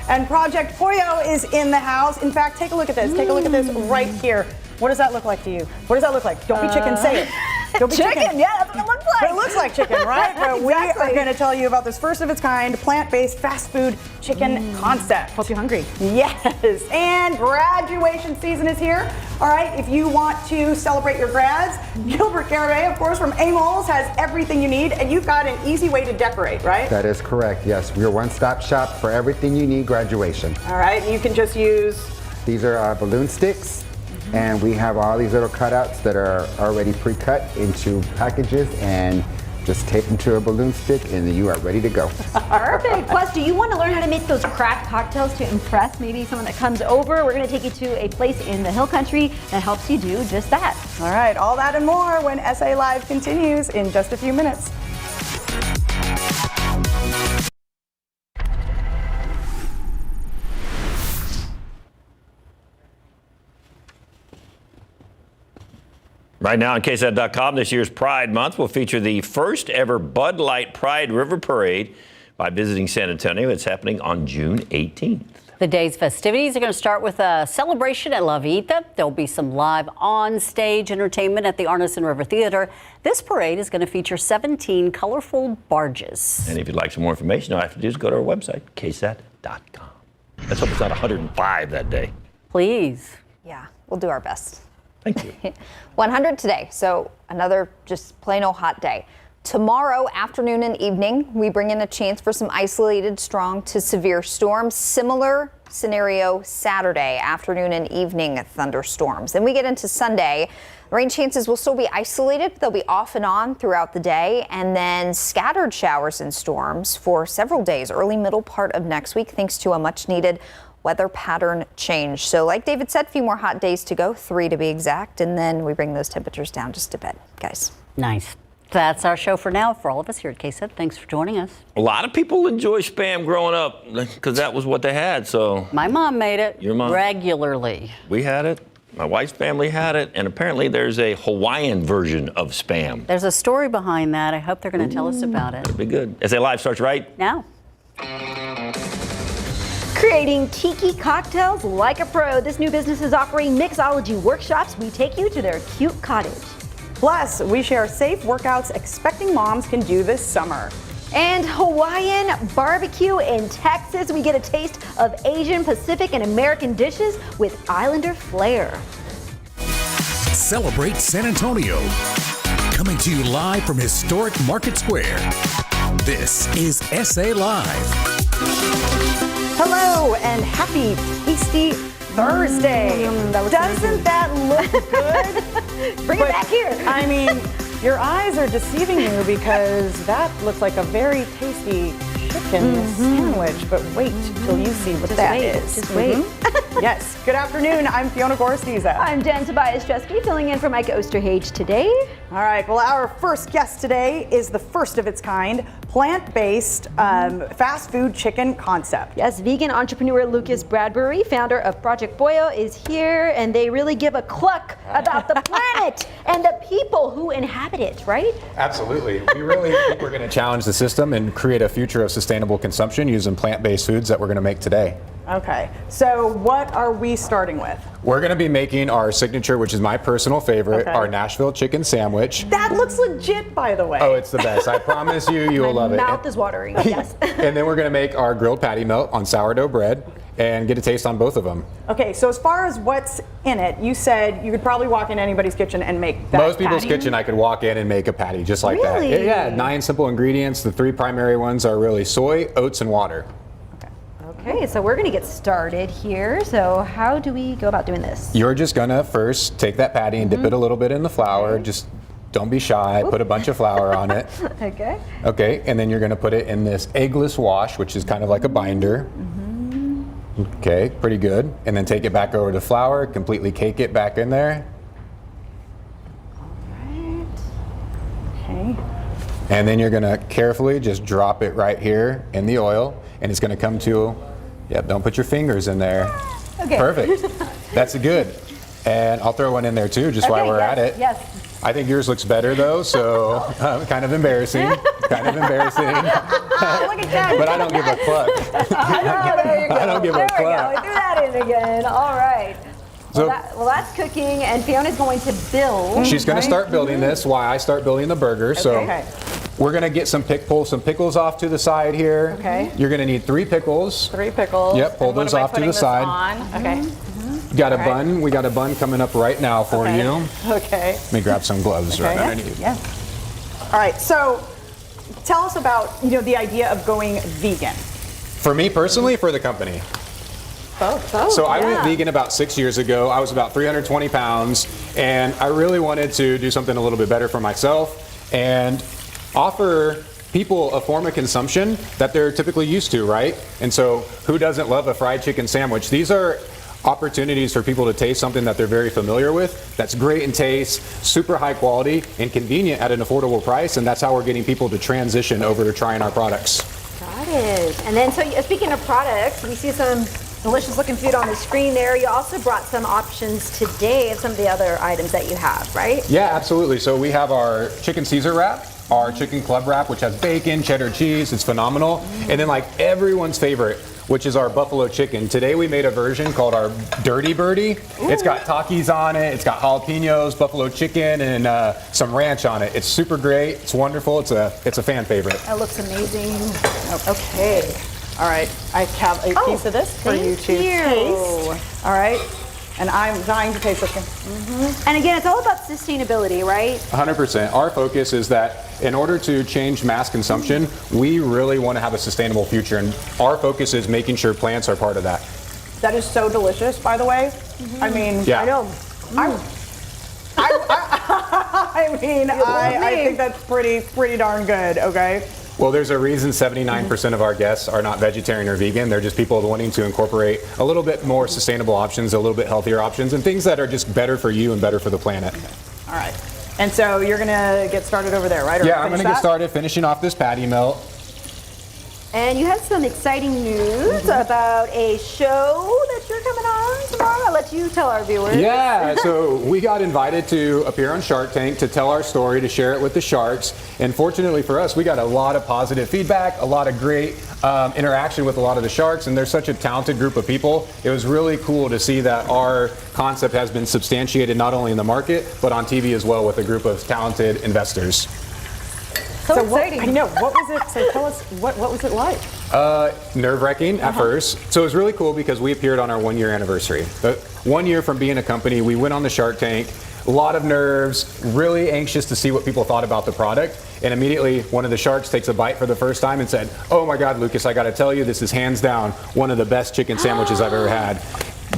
And Project Pollo is in the house. In fact, take a look at this. Take a look at this right here. What does that look like to you? What does that look like? Don't be chicken, say it. Don't be chicken, yeah, that's what it looks like. But it looks like chicken, right? But Exactly. we are going to tell you about this first of its kind plant-based fast food chicken concept. Hope you're hungry. Yes, and graduation season is here. All right, if you want to celebrate your grads, Gilbert Garibay, of course, from Amos has everything you need, and you've got an easy way to decorate, right? That is correct, yes. We're a one-stop shop for everything you need graduation. All right, you can just use... These are our balloon sticks, and we have all these little cutouts that are already pre-cut into packages, and just tape them to a balloon stick, and you are ready to go. Perfect. Plus, do you want to learn how to make those craft cocktails to impress maybe someone that comes over? We're going to take you to a place in the Hill Country that helps you do just that. All right, all that and more when SA Live continues in just a few minutes. Right now on KSAT.com, this year's Pride Month will feature the first ever Bud Light Pride River Parade by visiting San Antonio. It's happening on June 18th. The day's festivities are going to start with a celebration at La Vita. There'll be some live on-stage entertainment at the Arneson River Theater. This parade is going to feature 17 colorful barges. And if you'd like some more information, all you have to do is go to our website, KSAT.com. Let's hope it's not 105 that day. Please. Yeah, we'll do our best. Thank you. 100 today, so another just plain old hot day. Tomorrow afternoon and evening, we bring in a chance for some isolated strong to severe storms. Similar scenario Saturday afternoon and evening thunderstorms. Then we get into Sunday. Rain chances will still be isolated. They'll be off and on throughout the day, and then scattered showers and storms for several days, early middle part of next week, thanks to a much needed weather pattern change. So like David said, a few more hot days to go, 3 to be exact, and then we bring those temperatures down just a bit, guys. Nice. That's our show for now. For all of us here at KSAT, thanks for joining us. A lot of people enjoy Spam growing up because that was what they had. So My mom made it. Your mom? Regularly. We had it. My wife's family had it. And apparently there's a Hawaiian version of Spam. There's a story behind that. I hope they're going to tell us about it. It'd be good. SA Live starts right now. Creating tiki cocktails like a pro. This new business is offering mixology workshops. We take you to their cute cottage. Plus, we share safe workouts expecting moms can do this summer. And Hawaiian barbecue in Texas. We get a taste of Asian, Pacific, and American dishes with Islander flair. Celebrate San Antonio. Coming to you live from historic Market Square. This is SA Live. Hello and happy tasty Thursday. Doesn't that look good? Bring it back here. I mean, your eyes are deceiving you because that looks like a very tasty chicken sandwich, but wait till you see what that is. Just wait. Yes. Good afternoon. I'm Fiona Gorstiza. I'm Jen Tobias Chesky, filling in for Mike Osterhage today. All right. Well, our first guest today is the first of its kind, plant-based fast food chicken concept. Yes, vegan entrepreneur Lucas Bradbury, founder of Project Pollo, is here, and they really give a cluck about the planet and the people who inhabit it, right? Absolutely. We really think we're going to challenge the system and create a future of sustainable consumption using plant-based foods that we're going to make today. Okay, so what are we starting with? We're going to be making our signature, which is my personal favorite, our Nashville chicken sandwich. That looks legit, by the way. Oh, it's the best. I promise you, you will love it. My mouth is watering, yes. And then we're going to make our grilled patty melt on sourdough bread and get a taste on both of them. Okay, so as far as what's in it, you said you could probably walk in anybody's kitchen and make that Most people's patty. kitchen, I could walk in and make a patty just like Really? that. Yeah, 9 simple ingredients. The 3 primary ones are really soy, oats, and water. Okay, so we're gonna get started here. So how do we go about doing this? You're just gonna first take that patty and dip it a little bit in the flour. Just don't be shy, put a bunch of flour on it. Okay. Okay, and then you're gonna put it in this eggless wash, which is kind of like a binder. Okay, pretty good. And then take it back over to flour, completely cake it back in there. Okay. And then you're gonna carefully just drop it right here in the oil, and it's gonna come to, yep, don't put your fingers in there. Okay. Perfect. That's good. And I'll throw one in there too, just while we're at it. Yes. I think yours looks better though, so kind of embarrassing. Kind of embarrassing. Look at that. But I don't give a cluck. There you go. I don't give a There we go. cluck. Do that in again. All right. So- Well, that's cooking, and Fiona's going to build. She's going to start building this while I start building the burger. So Okay. we're going to get pull some pickles off to the side here. Okay. You're going to need 3 pickles. 3 pickles. Yep, pull And what those am I off to putting the this side. on? Okay. You got a All right. bun. We got a bun coming up right now for Okay. you. Okay. Let me grab some gloves right Yeah. underneath. Yeah. All right. So, tell us about the idea of going vegan. For me personally, for the company. Both. So I went vegan about 6 years ago. I was about 320 pounds, and I really wanted to do something a little bit better for myself and offer people a form of consumption that they're typically used to, right? And so who doesn't love a fried chicken sandwich? These are opportunities for people to taste something that they're very familiar with, that's great in taste, super high quality, and convenient at an affordable price, and that's how we're getting people to transition over to trying our products. Got it. And then, so speaking of products, we see some delicious looking food on the screen there. You also brought some options today of some of the other items that you have, right? Yeah, absolutely. So we have our chicken Caesar wrap, our chicken club wrap, which has bacon, cheddar cheese. It's phenomenal. And then like everyone's favorite, which is our buffalo chicken. Today we made a version called our Dirty Birdie. Ooh. It's got Takis on it. It's got jalapenos, buffalo chicken, and some ranch on it. It's super great. It's wonderful. It's a fan favorite. That looks amazing. Okay. All right. I have a piece of this for you to taste. All right. And I'm dying to taste this one. And again, it's all about sustainability, right? 100%. Our focus is that in order to change mass consumption, we really want to have a sustainable future, and our focus is making sure plants are part of that. That is so delicious, by the way. I mean, Yeah. I know. I think that's pretty darn good. Okay. Well, there's a reason 79% of our guests are not vegetarian or vegan. They're just people wanting to incorporate a little bit more sustainable options, a little bit healthier options, and things that are just better for you and better for the planet. All right. And so you're going to get started over there, right? Or Yeah, I'm finish going to get that? started finishing off this patty melt. And you have some exciting news about a show that you're coming on tomorrow. I'll let you tell our viewers. Yeah, so we got invited to appear on Shark Tank to tell our story, to share it with the sharks. And fortunately for us, we got a lot of positive feedback, a lot of great interaction with a lot of the sharks, and they're such a talented group of people. It was really cool to see that our concept has been substantiated not only in the market, but on TV as well with a group of talented investors. So exciting. I know. What was it? So tell us, what was it like? Nerve-wracking at first. So it was really cool because we appeared on our 1-year anniversary. But 1 year from being a company, we went on the Shark Tank, a lot of nerves, really anxious to see what people thought about the product. And immediately one of the sharks takes a bite for the first time and said, "Oh my God, Lucas, I got to tell you, this is hands down one of the best chicken sandwiches I've ever had."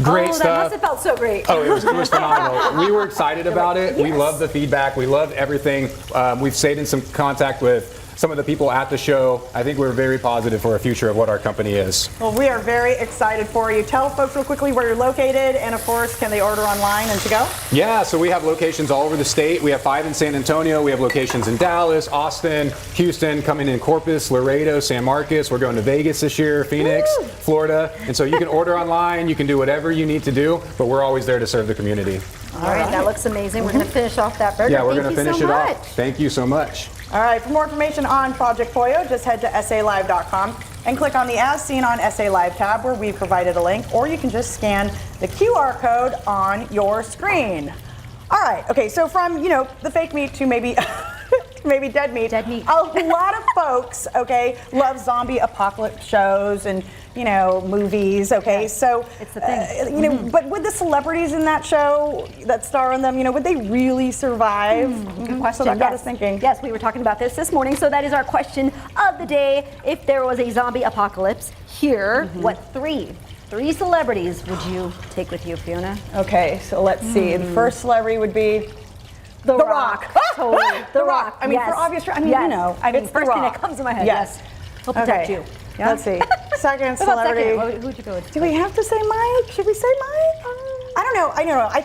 Great stuff. That must have felt so great. Oh, it was phenomenal. We were excited about it. Yes. We loved the feedback. We loved everything. We've stayed in some contact with some of the people at the show. I think we're very positive for a future of what our company is. Well, we are very excited for you. Tell folks real quickly where you're located, and of course, can they order online and to go? Yeah, so we have locations all over the state. We have 5 in San Antonio. We have locations in Dallas, Austin, Houston, coming in Corpus, Laredo, San Marcos. We're going to Vegas this year, Phoenix, Florida. And so you can order online. You can do whatever you need to do, but we're always there to serve the community. All right, that looks amazing. We're going to finish off that burger. Yeah, we're going to Thank you finish so it much. off. Thank you so much. All right, for more information on Project Pollo, just head to SALive.com and click on the As Seen on SA Live tab where we've provided a link, or you can just scan the QR code on your screen. All right, okay, so from, the fake meat to maybe maybe dead meat. Dead meat. A lot of folks, okay, love zombie apocalypse shows and, movies, okay? So, it's the thing. but would the celebrities in that show that star in them, would they really survive? Good question. So that got us thinking. Yes, we were talking about this morning, so that is our question of the day. If there was a zombie apocalypse here, what three celebrities would you take with you, Fiona? Okay, so let's see. The first celebrity would be The Rock. Totally. The Rock. I mean, yes. for obvious reasons. Yes. It's first The thing Rock. that comes to my head. Yes. He'll protect you. Yeah? Let's see. Second What about celebrity. second? Who'd you go with? Do we have to say Mike? Should we say Mike? I don't know. I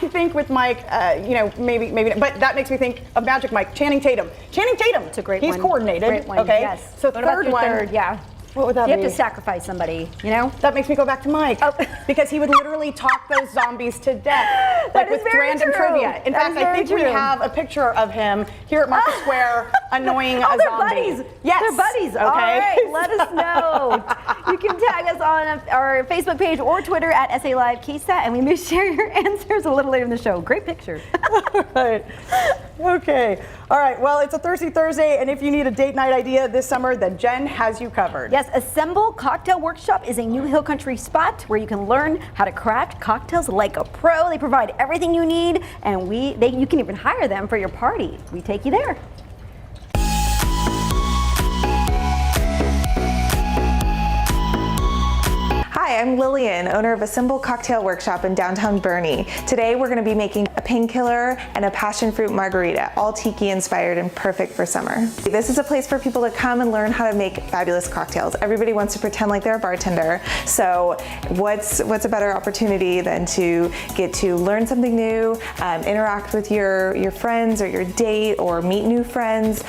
think with Mike, maybe, but that makes me think of Magic Mike, Channing Tatum. Channing Tatum. It's a great He's one. coordinated. Great one. Okay. Yes. So What about third your one. third? Yeah. What would that You be? have to sacrifice somebody, you know? That makes me go back to Mike because he would literally talk those zombies to death, like with random trivia. In fact, I think we have a picture of him here at Market Square annoying a they're zombie. buddies. Yes, They're buddies. Okay. All right, let us know. You can tag us on our Facebook page or Twitter at SA Live KSAT, and we may share your answers a little later in the show. Great picture. Right. Okay. All right. Well, it's a Thirsty Thursday, and if you need a date night idea this summer, then Jen has you covered. Yes, Assemble Cocktail Workshop is a new Hill Country spot where you can learn how to craft cocktails like a pro. They provide everything you need, and you can even hire them for your party. We take you there. Hi, I'm Lillian, owner of Assemble Cocktail Workshop in downtown Boerne. Today we're going to be making a painkiller and a passion fruit margarita, all tiki inspired and perfect for summer. This is a place for people to come and learn how to make fabulous cocktails. Everybody wants to pretend like they're a bartender, so what's a better opportunity than to get to learn something new, interact with your friends or your date, or meet new friends,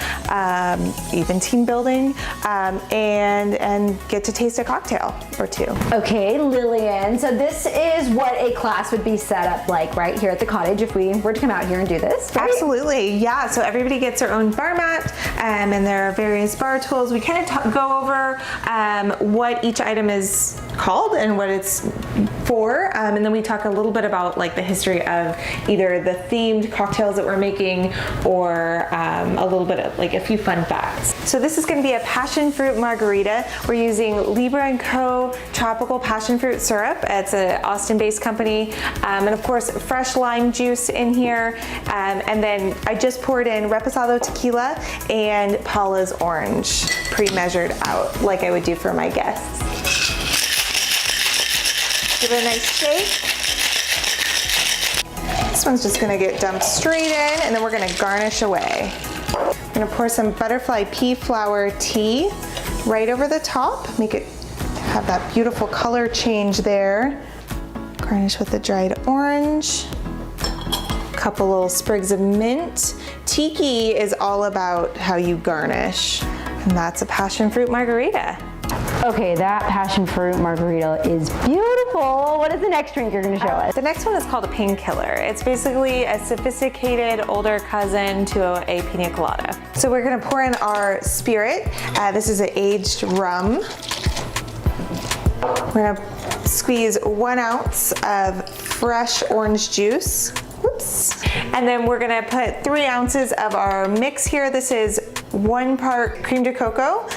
even team building, and get to taste a cocktail or two. Okay, Lillian, so this is what a class would be set up like right here at the cottage if we were to come out here and do this, right? Absolutely, yeah. So everybody gets their own bar mat, and there are various bar tools. We kind of go over what each item is called and what it's for, and then we talk a little bit about like the history of either the themed cocktails that we're making, or a little bit of like a few fun facts. So this is going to be a passion fruit margarita. We're using Libra & Co. Tropical Passion Fruit Syrup. It's an Austin-based company, and of course fresh lime juice in here, and then I just poured in Reposado tequila and Paula's orange, pre-measured out like I would do for my guests. Give it a nice shake. This one's just gonna get dumped straight in, and then we're gonna garnish away. I'm gonna pour some butterfly pea flower tea right over the top, make it have that beautiful color change there. Garnish with the dried orange, a couple little sprigs of mint. Tiki is all about how you garnish, and that's a passion fruit margarita. Okay, that passion fruit margarita is beautiful. What is the next drink you're going to show us? The next one is called a painkiller. It's basically a sophisticated older cousin to a pina colada. So we're going to pour in our spirit. This is an aged rum. We're gonna squeeze 1 ounce of fresh orange juice. Whoops. And then we're gonna put 3 ounces of our mix here. This is 1 part cream de cocoa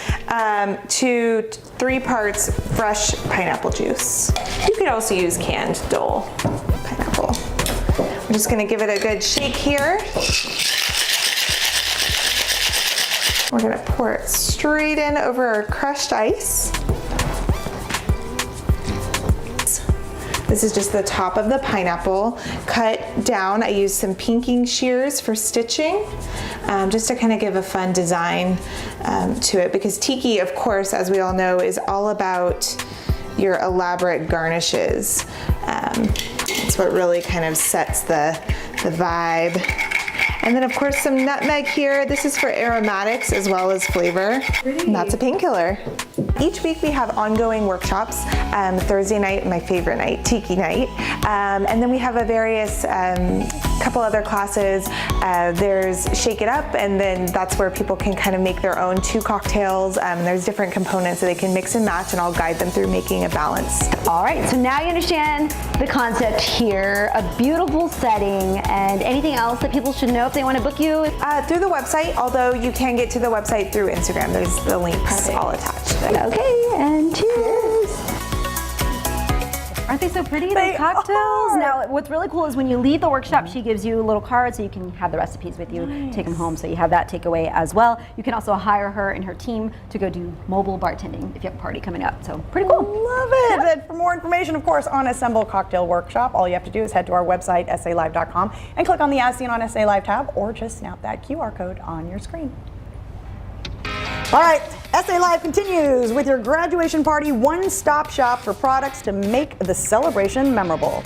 to 3 parts fresh pineapple juice. You could also use canned Dole pineapple. We're just gonna give it a good shake here. We're gonna pour it straight in over our crushed ice. This is just the top of the pineapple cut down. I used some pinking shears for stitching, just to kind of give a fun design to it, because tiki, of course, as we all know, is all about your elaborate garnishes. It's what really kind of sets the vibe. And then of course some nutmeg here. This is for aromatics as well as flavor. And that's a painkiller. Each week we have ongoing workshops. Thursday night, my favorite night, Tiki night. And then we have a various couple other classes. There's Shake It Up, and then that's where people can kind of make their own 2 cocktails. There's different components that they can mix and match, and I'll guide them through making a balance. All right, so now you understand the concept here, a beautiful setting, and anything else that people should know if they want to book you? Through the website, although you can get to the website through Instagram. There's the links all attached. Okay, and cheers. Aren't they so pretty, those cocktails? Now, what's really cool is when you leave the workshop, she gives you a little card so you can have the recipes with you, take them home, so you have that takeaway as well. You can also hire her and her team to go do mobile bartending if you have a party coming up, so pretty cool. Love it. Yeah. And for more information, of course, on Assemble Cocktail Workshop, all you have to do is head to our website, salive.com, and click on the As Seen on SA Live tab, or just snap that QR code on your screen. All right, SA Live continues with your graduation party one-stop shop for products to make the celebration memorable.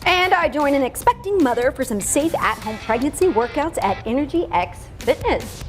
And I join an expecting mother for some safe at-home pregnancy workouts at Energy X Fitness.